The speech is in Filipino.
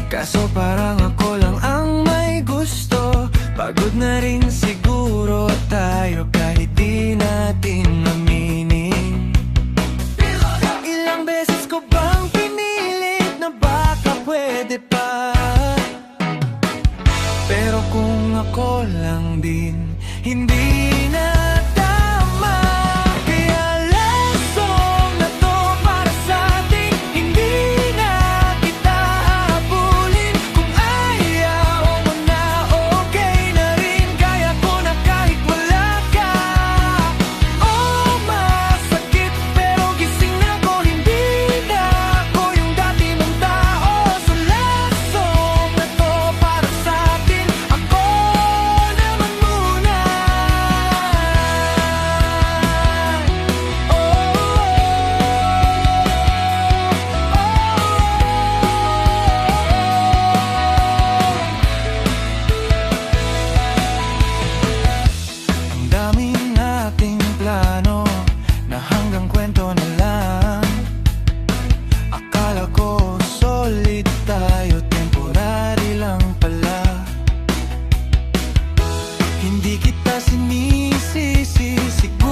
Kaso parang ako lang ang may gusto. Pagod na rin siguro tayo kahit di natin aminin. Ilang beses ko bang pinilit na baka pwede pa, pero kung ako lang din, hindi na tama. Kaya lesson na to para sa atin. Hindi na kita habulin. Kung ayaw mo na, okay na rin. Kaya ko na kahit wala ka. Oh, masakit pero gising na ko. Hindi na ako yung dati mong tao. So lesson na to para sa atin. Ako naman muna. Ang dami nating plano na hanggang kwento na lang. Akala ko solid tayo, temporary lang pala. Hindi kita sinisisi, siguro